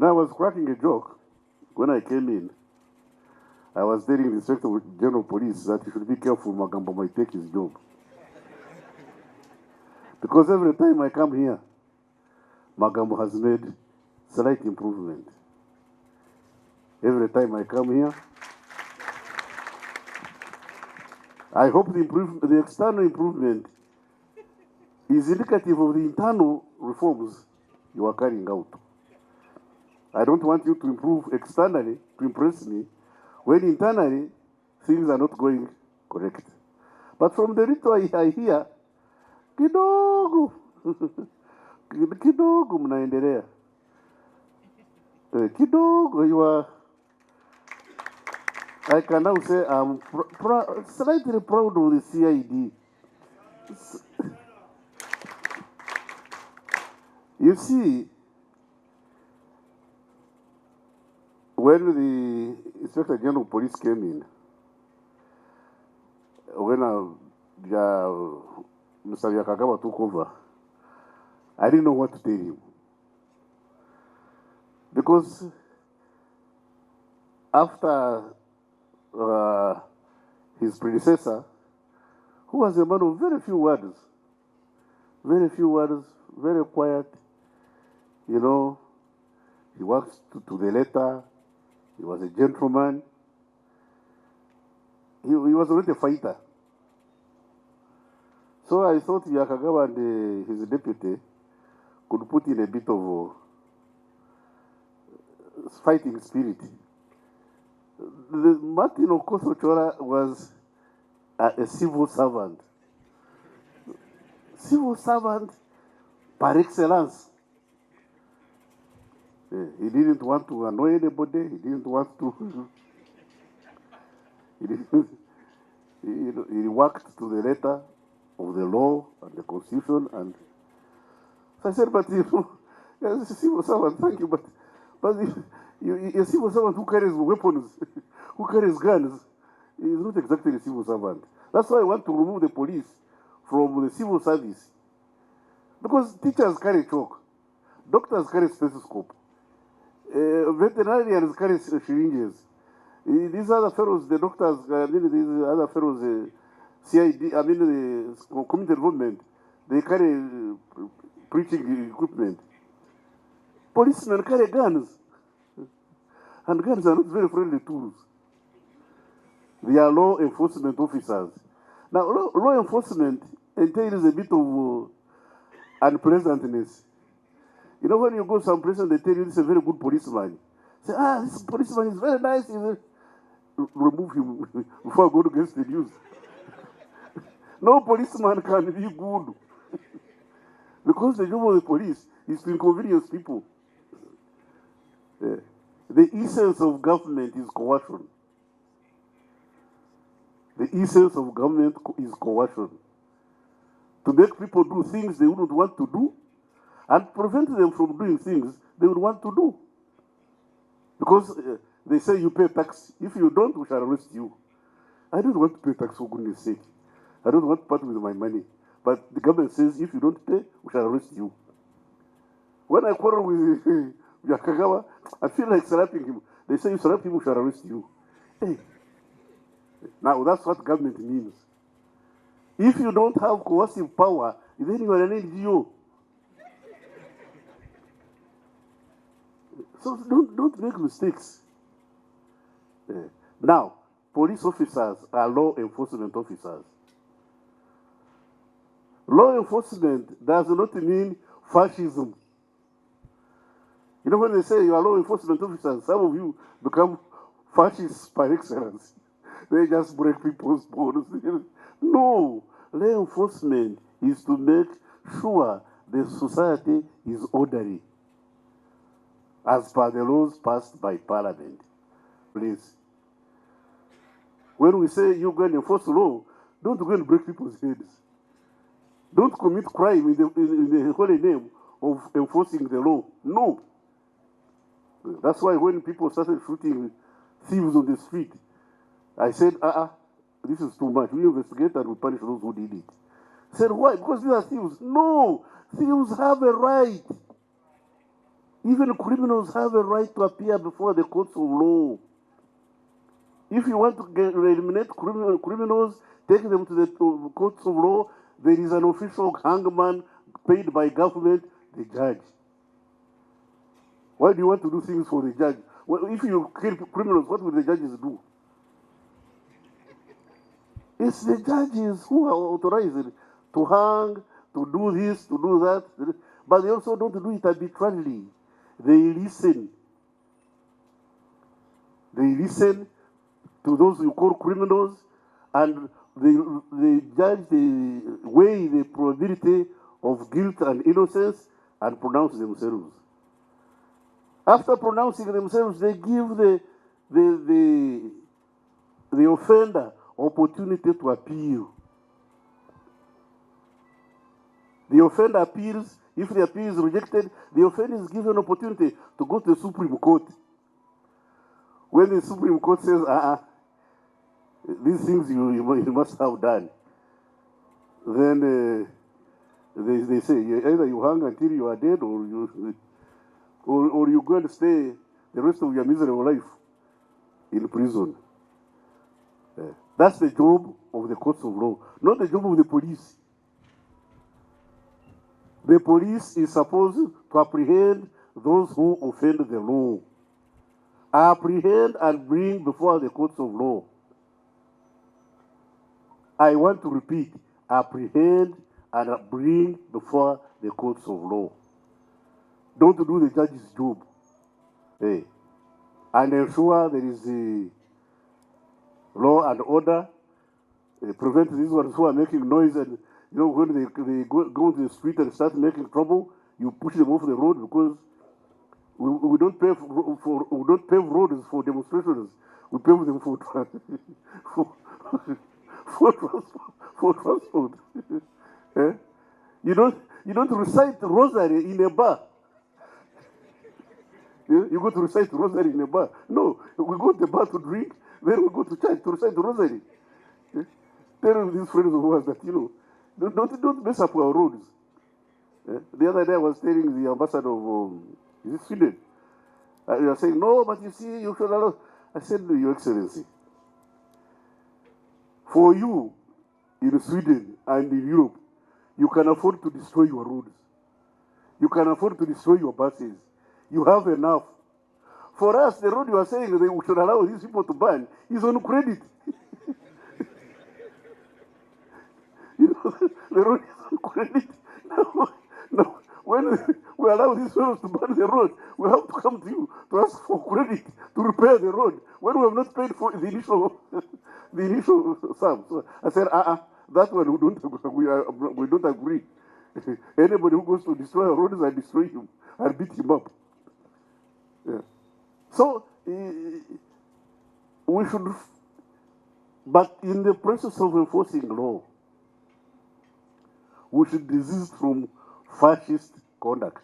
I was cracking a joke when I came in. I was telling the Inspector General Police that he should be careful, Magambo might take his job. Because every time I come here, Magambo has made slight improvement. Every time I come here, I hope the external improvement is indicative of the internal reforms you are carrying out. I don't want you to improve externally to impress me when internally things are not going correct. But from the little I hear, kidogo, kidogo mnaendelea. Kidogo, I can now say I'm slightly proud of the CID. You see, when the Inspector General of Police came in, when Mr. Yakagawa took over, I didn't know what to tell him. Because after his predecessor, who was a man of very few words, very quiet, he worked to the letter, he was a gentleman, he was not a fighter. So I thought Yakagawa and his deputy could put in a bit of fighting spirit. Martin Okosochora was a civil servant. Civil servant par excellence. He didn't want to annoy anybody. He didn't want to. He worked to the letter of the law and the constitution. And so I said, but as a civil servant, thank you, but a civil servant who carries weapons, who carries guns, is not exactly a civil servant. That's why I want to remove the police from the civil service. Because teachers carry chalk, doctors carry stethoscope, veterinarians carry syringes. These other fellows, the doctors, these other fellows, CID, the community involvement, they carry preaching equipment. Policemen carry guns. And guns are not very friendly tools. They are law enforcement officers. Now, law enforcement entails a bit of unpleasantness. When you go someplace and they tell you this is a very good policeman, say, this policeman is very nice. Remove him before I go against the news. No policeman can be good. Because the job of the police is to inconvenience people. The essence of government is coercion. The essence of government is coercion. To make people do things they wouldn't want to do and prevent them from doing things they would want to do. Because they say you pay tax. If you don't, we shall arrest you. I don't want to pay tax, for goodness sake. I don't want to part with my money. But the government says if you don't pay, we shall arrest you. When I quarrel with Yakagawa, I feel like slapping him. They say you slap him, we shall arrest you. Hey. Now that's what government means. If you don't have coercive power, then you are an NGO. So don't make mistakes. Now, police officers are law enforcement officers. Law enforcement does not mean fascism. When they say you are law enforcement officers, some of you become fascists par excellence. They just break people's bones. No, law enforcement is to make sure the society is orderly, as per the laws passed by Parliament. Please. When we say you go and enforce law, don't go and break people's heads. Don't commit crime in the holy name of enforcing the law. No. That's why when people started shooting thieves on the street, I said, this is too much. We investigate and we punish those who did it. I said, why? Because these are thieves. No, thieves have a right. Even criminals have a right to appear before the courts of law. If you want to eliminate criminals, take them to the courts of law. There is an official hangman paid by government, the judge. Why do you want to do things for the judge? Well, if you kill criminals, what will the judges do? It's the judges who are authorized to hang, to do this, to do that. But they also don't do it arbitrarily. They listen. They listen to those you call criminals, and they judge the weigh the probability of guilt and innocence and pronounce themselves. After pronouncing themselves, they give the offender opportunity to appeal. The offender appeals. If the appeal is rejected, the offender is given an opportunity to go to the Supreme Court. When the Supreme Court says, these things you must have done, then they say either you hang until you are dead, or you go and stay the rest of your miserable life in prison. That's the job of the courts of law, not the job of the police. The police is supposed to apprehend those who offend the law. Apprehend and bring before the courts of law. I want to repeat, apprehend and bring before the courts of law. Don't do the judge's job. And ensure there is law and order. Prevent these ones who are making noise, and when they go to the street and start making trouble, you push them off the road, because we don't pave roads for demonstrations. We pave them for transport. You don't recite rosary in a bar. You go to recite rosary in a bar. No, we go to the bar to drink, then we go to church to recite the rosary. Tell these friends of ours that, don't mess up our roads. The other day I was telling the ambassador of Sweden. You are saying, no, but you see, you should allow. I said, Your Excellency, for you in Sweden and in Europe, you can afford to destroy your roads. You can afford to destroy your buses. You have enough. For us, the road you are saying that we should allow these people to ban is on credit. The road is on credit. Now, when we allow these fellows to ban the road, we have to come to you to ask for credit to repair the road when we have not paid for the initial sum. So I said, that one we don't agree. Anybody who goes to destroy a road, I destroy him. I beat him up. Yeah. So we should, but in the process of enforcing law, we should desist from fascist conduct.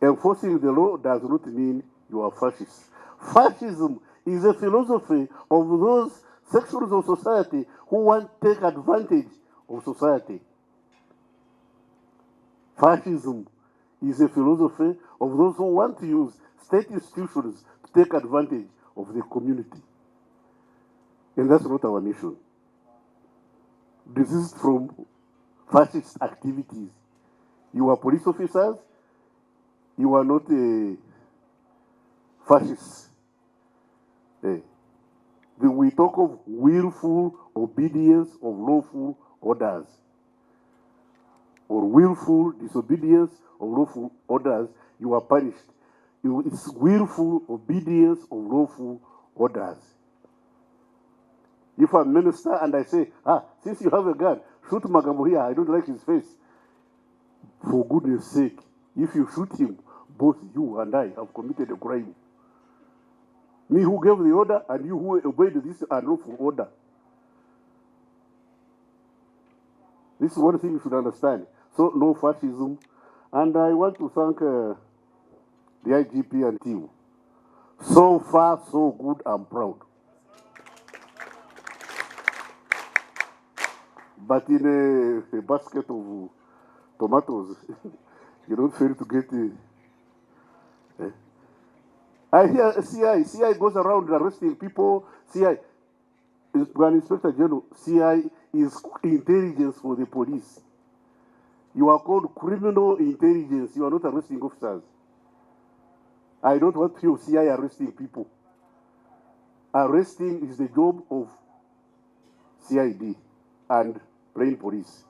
Enforcing the law does not mean you are fascist. Fascism is a philosophy of those sections of society who want to take advantage of society. Fascism is a philosophy of those who want to use state institutions to take advantage of the community. And that's not our mission. Desist from fascist activities. You are police officers, you are not fascists. We talk of willful obedience of lawful orders, or willful disobedience of lawful orders, you are punished. It's willful obedience of lawful orders. If I'm a minister and I say, since you have a gun, shoot Magambo here, I don't like his face. For goodness sake, if you shoot him, both you and I have committed a crime. Me who gave the order and you who obeyed this unlawful order. This is one thing you should understand. So, no fascism. And I want to thank the IGP and team. So far, so good, I'm proud. But in a basket of tomatoes, You don't fail to get I hear CI goes around arresting people. CI, an inspector general, CI is intelligence for the police. You are called criminal intelligence. You are not arresting officers. I don't want you CI arresting people. Arresting is the job of CID and plain police.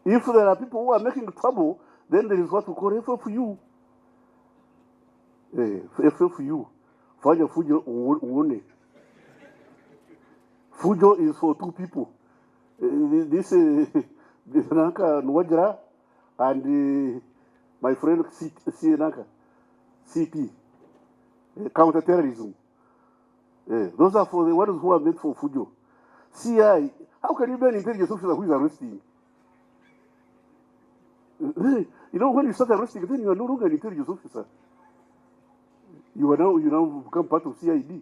If there are people who are making trouble, then there is what we call FFU. FFU. Fanya fujo uone. Fujo is for two people. This Nanka Nwajra and my friend Nanka CP. Counter-terrorism. Those are for the ones who are meant for fujo. CI, how can you be an intelligence officer who is arresting? You know, when you start arresting, then you are no longer an intelligence officer. You now become part of CID.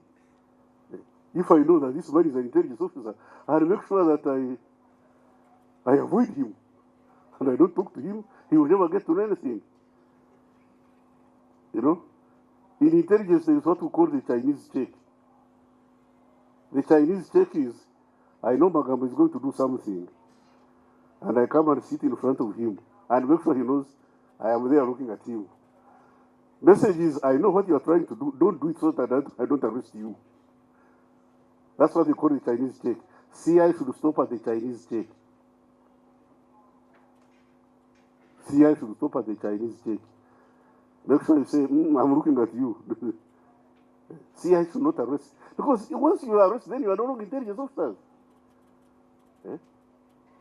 If I know that this man is an intelligence officer, I'll make sure that I avoid him. And I don't talk to him, he will never get to know anything. You know? In intelligence, there is what we call the Chinese check. The Chinese check is, I know Magamba is going to do something, and I come and sit in front of him, and make sure he knows I am there looking at him. Message is, I know what you are trying to do, don't do it so that I don't arrest you. That's what they call the Chinese check. CI should stop at the Chinese check. CI should stop at the Chinese check. Make sure you say, I'm looking at you. CI should not arrest. Because once you arrest, then you are no longer intelligence officers.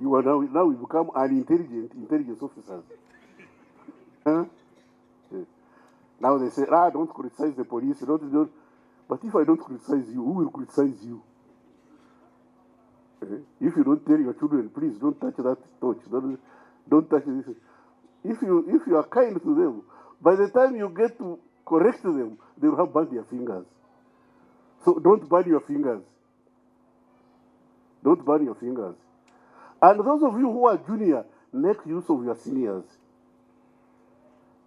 You are now you become unintelligent intelligence officers. Now they say, don't criticize the police. Don't. But if I don't criticize you, who will criticize you? If you don't tell your children, please don't touch that torch. Don't touch this. If you are kind to them, by the time you get to correct them, they will have burned their fingers. So don't burn your fingers. Don't burn your fingers. And those of you who are junior, make use of your seniors.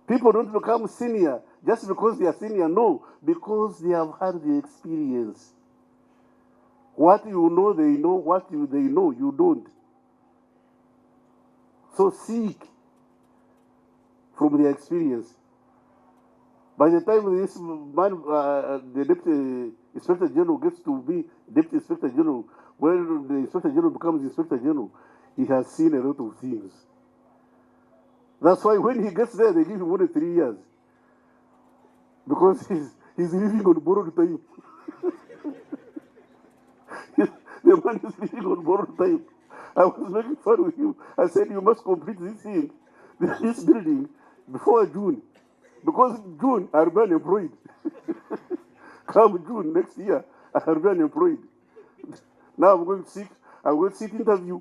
People don't become senior just because they are senior. No, because they have had the experience. What you know, they know. What they know, you don't. So seek from their experience. By the time this man, the Deputy Inspector General gets to be Deputy Inspector General, when the Inspector General becomes Inspector General, he has seen a lot of things. That's why when he gets there, they give him only 3 years. Because he's living on borrowed time. The man is living on borrowed time. I was making fun with him. I said, you must complete this thing, this building, before June. Because June, I'll be unemployed. Come June next year, I'll be unemployed. Now I'm going to seek interview.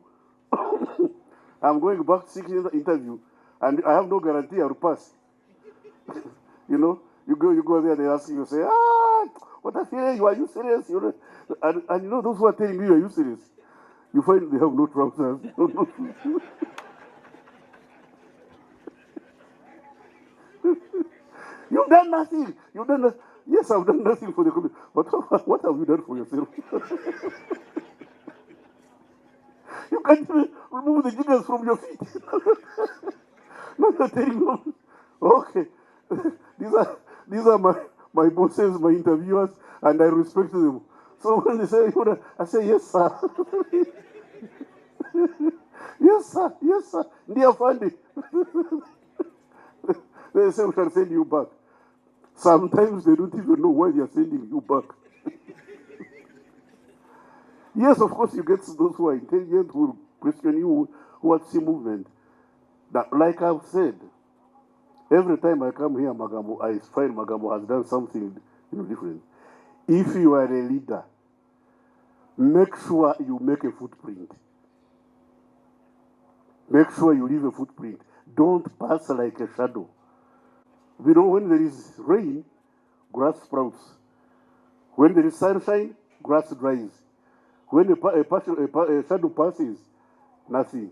I'm going back to seek interview. And I have no guarantee I'll pass. You know, you go there, they ask you, say, Otafiire, are you serious? You know, and you know those who are telling you, are you serious? You find they have no trousers. You've done nothing. Yes, I've done nothing for the community. But what have you done for yourself? You can't even remove the jiggers from your feet. No, you're telling them, okay, these are my bosses, my interviewers, and I respect them. So when they say, I say, yes, sir. Yes, sir. Dear Fundy. They say we can send you back. Sometimes they don't even know why they are sending you back. Yes, of course, you get those who are intelligent, who will question you, who want to see movement. That, like I've said, every time I come here, I find Magamo has done something different. If you are a leader, make sure you make a footprint. Make sure you leave a footprint. Don't pass like a shadow. You know, when there is rain, grass sprouts. When there is sunshine, grass dries. When a shadow passes, nothing.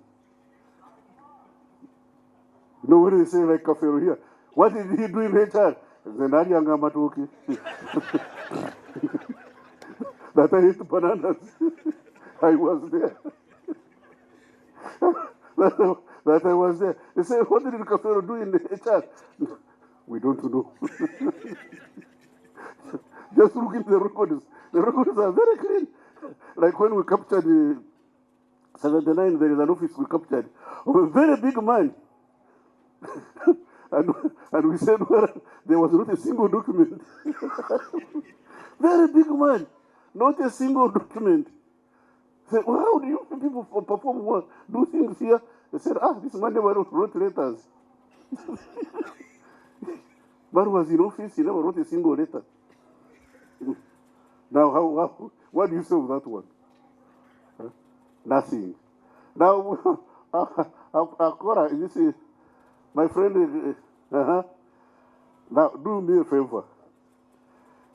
No, when they say like Kafero here, what did he do in HR? Zenari Angamatoki. That I ate bananas. I was there. that I was there. They say, what did Kafero do in the HR? We don't know. Just look at the records. The records are very clean. Like when we captured the 79, there is an office we captured of a very big man. and we said, well, there was not a single document. Very big man, not a single document. Said, well, how do you people perform work, do things here? They said, this man never wrote letters. Man was in office, he never wrote a single letter. Now, what do you say with that one? Huh? Nothing. Now, Akora, this is my friend. Now, do me a favor.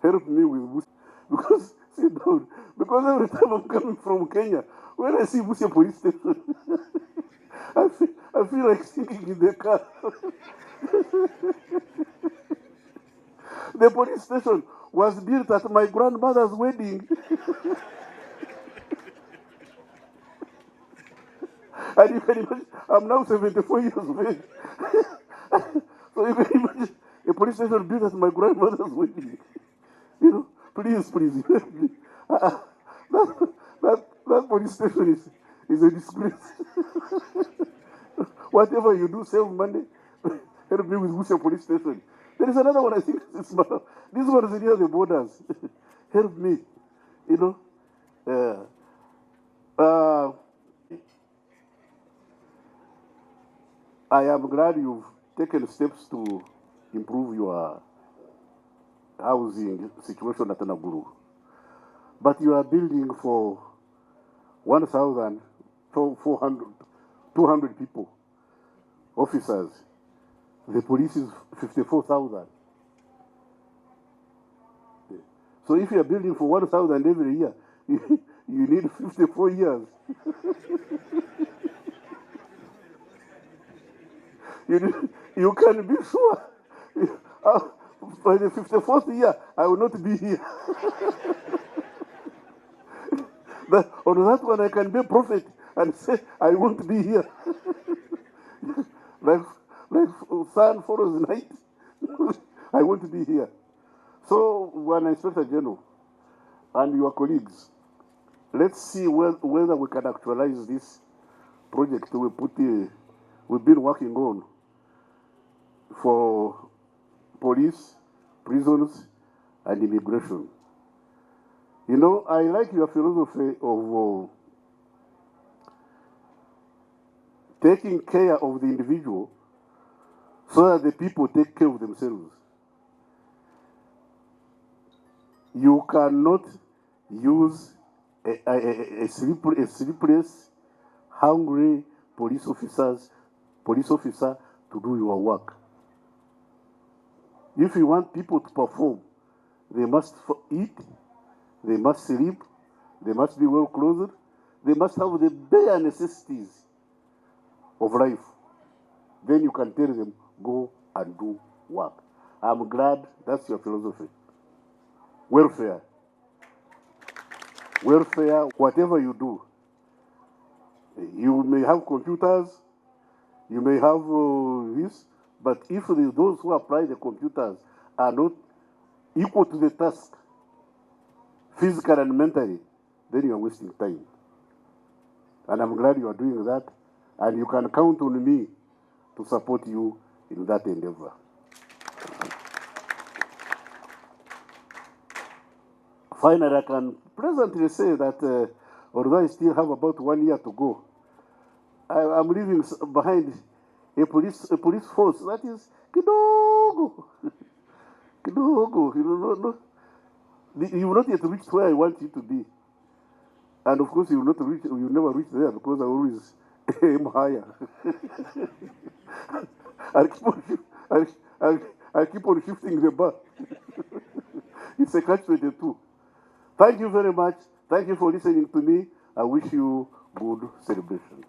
Help me with Busia. Because, sit down. Because every time I'm coming from Kenya, when I see Busia police station, I feel like sinking in the car. The police station was built at my grandmother's wedding. And you can imagine, I'm now 74 years of age. So you can imagine a police station built at my grandmother's wedding. You know, please, that police station is a disgrace. Whatever you do, save money. Help me with Busia police station. There is another one, I think it's small. This one is near the borders. Help me, you know. I am glad you've taken steps to improve your housing situation at Naguru. But you are building for 1,400, 200 people, officers. The police is 54,000. So if you are building for 1,000 every year, you need 54 years. You can be sure by the 54th year, I will not be here. On that one, I can be a prophet and say, I won't be here. like sun follows night, I won't be here. So, when Inspector General and your colleagues, let's see whether we can actualize this project we've been working on for police, prisons, and immigration. You know, I like your philosophy of taking care of the individual so that the people take care of themselves. You cannot use a sleepless, hungry police officer to do your work. If you want people to perform, they must eat, they must sleep, they must be well clothed, they must have the bare necessities of life. Then you can tell them, go and do work. I'm glad that's your philosophy. Welfare. Welfare, whatever you do. You may have computers, you may have this, but if those who apply the computers are not equal to the task, physically and mentally, then you are wasting time. And I'm glad you are doing that, and you can count on me to support you in that endeavor. Finally, I can presently say that although I still have about 1 year to go, I'm leaving behind a police force that is kidogo. Kidogo. You will not yet reach where I want you to be. And of course, you will never reach there because I always aim higher. I keep on shifting the bar. It's a catch-22. Thank you very much. Thank you for listening to me. I wish you good celebration.